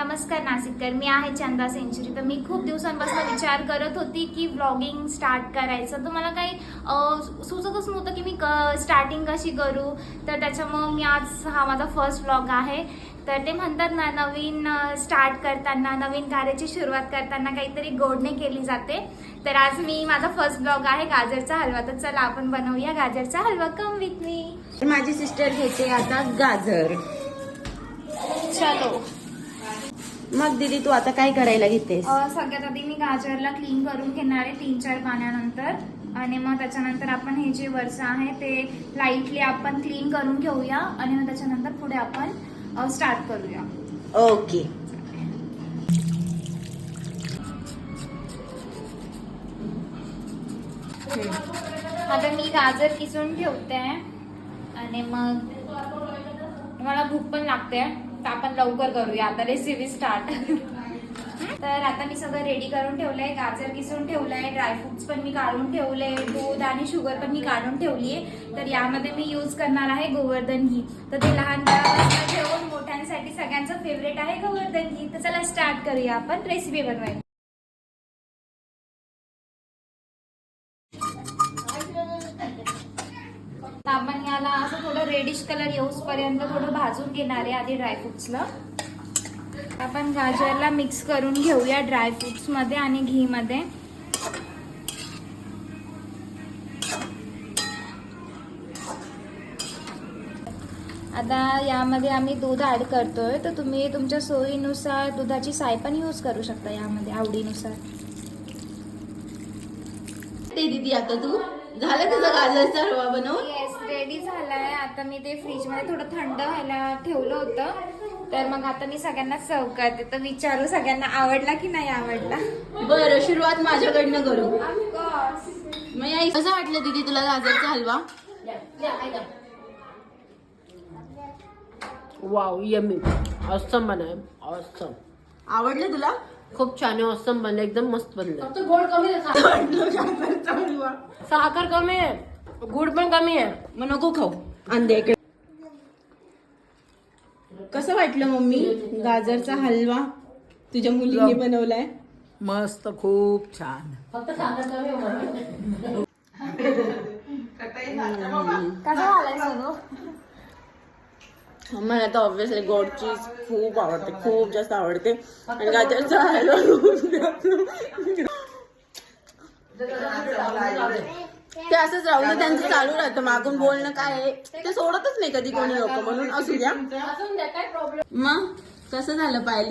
नमस्कार नाशिककर, मी आहे चंदा सेंचुरी। तर मी खूप दिवसांपासून विचार करत होती की व्लॉगिंग स्टार्ट करायचं, तर मला काही सुचतच नव्हतं की मी स्टार्टिंग कशी करू। तर त्याच्यामुळे मी आज हा माझा फर्स्ट व्लॉग आहे। तर ते म्हणतात ना, नवीन स्टार्ट करताना, नवीन कार्याची सुरुवात करताना काहीतरी गोडणे केली जाते। तर आज मी माझा फर्स्ट व्लॉग आहे गाजरचा हलवा। तर चला आपण बनवूया गाजरचा हलवा, कम विथ मी। माझी सिस्टर घेते आता गाजर। चलो मग दीदी तू आता काय करायला घेतेस? सगळ्यात आधी मी गाजरला क्लीन करून घेणार आहे 3-4 पाण्यानंतर, आणि मग त्याच्यानंतर आपण हे जे वरचं आहे ते लाईटली आपण क्लीन करून घेऊया, आणि मग त्याच्यानंतर पुढे आपण स्टार्ट करूया। ओके। आता मी गाजर किसून ठेवते आणि मग मला भूक पण लागते, तर आपण लवकर करूया आता रेसिपी स्टार्ट। तर आता मी सगळं रेडी करून ठेवलंय, गाजर किसून ठेवलंय, ड्रायफ्रुट्स पण मी काढून ठेवले, दूध आणि शुगर पण मी काढून ठेवली आहे। तर यामध्ये मी यूज करणार आहे गोवर्धन घी। तर ते लहान बाळांपासून ठेवून मोठ्यांसाठी सगळ्यांचं फेवरेट आहे गोवर्धन घी। तर चला स्टार्ट करूया आपण रेसिपी बनवायला। आपण याला असं थोडं रेडिश कलर येऊसपर्यंत थोडं भाजून घेणार आहे आधी ड्रायफ्रुट्सला। आपण गाजरला मिक्स करून घेऊया ड्रायफ्रुट्स मध्ये आणि घी मध्ये। आता यामध्ये आम्ही दूध ऍड करतोय, तर तुम्ही तुमच्या सोयीनुसार दुधाची साय पण यूज करू शकता यामध्ये आवडीनुसार। ते दीदी आता तू झालं तुझं गाजरचा हलवा बनवून? येस, रेडी झालाय। आता मी ते फ्रीज मध्ये थोडं थंड व्हायला ठेवलं होतं, तर मग आता मी सगळ्यांना सर्व करते। तर विचारू सगळ्यांना आवडला की नाही आवडला। बरं, सुरुवात माझ्याकडनं करू। ऑफकोर्स। मग कसं वाटलं दीदी तुला गाजरचा हलवा? वाव, यमी, ऑसम बनाय, ऑसम। आवडलं तुला? खूप छान आहे, ऑसम बनलं, एकदम मस्त बनलं। फक्त गोड कमी गाजरचा हलवा। साखर कमी आहे, गुड पण कमी आहे। मग नको खाऊ, अंधे इकडे। कसं वाटलं मम्मी गाजरचा हलवा तुझ्या मुलीने बनवलाय? मस्त, खूप छान। फक्त साखर कमी आहे। कसा झालाय सगळं? मला तर ऑब्व्हियसली गोड चीज खूप आवडते, खूप जास्त आवडते, आणि गाजरचा हलवा ते असंच राहू दे, त्यांचं चालू राहतं मागून बोलणं, काय आहे ते सोडतच नाही कधी कोणी लोक, म्हणून असू द्या। मग कसं झालं पाहिजे?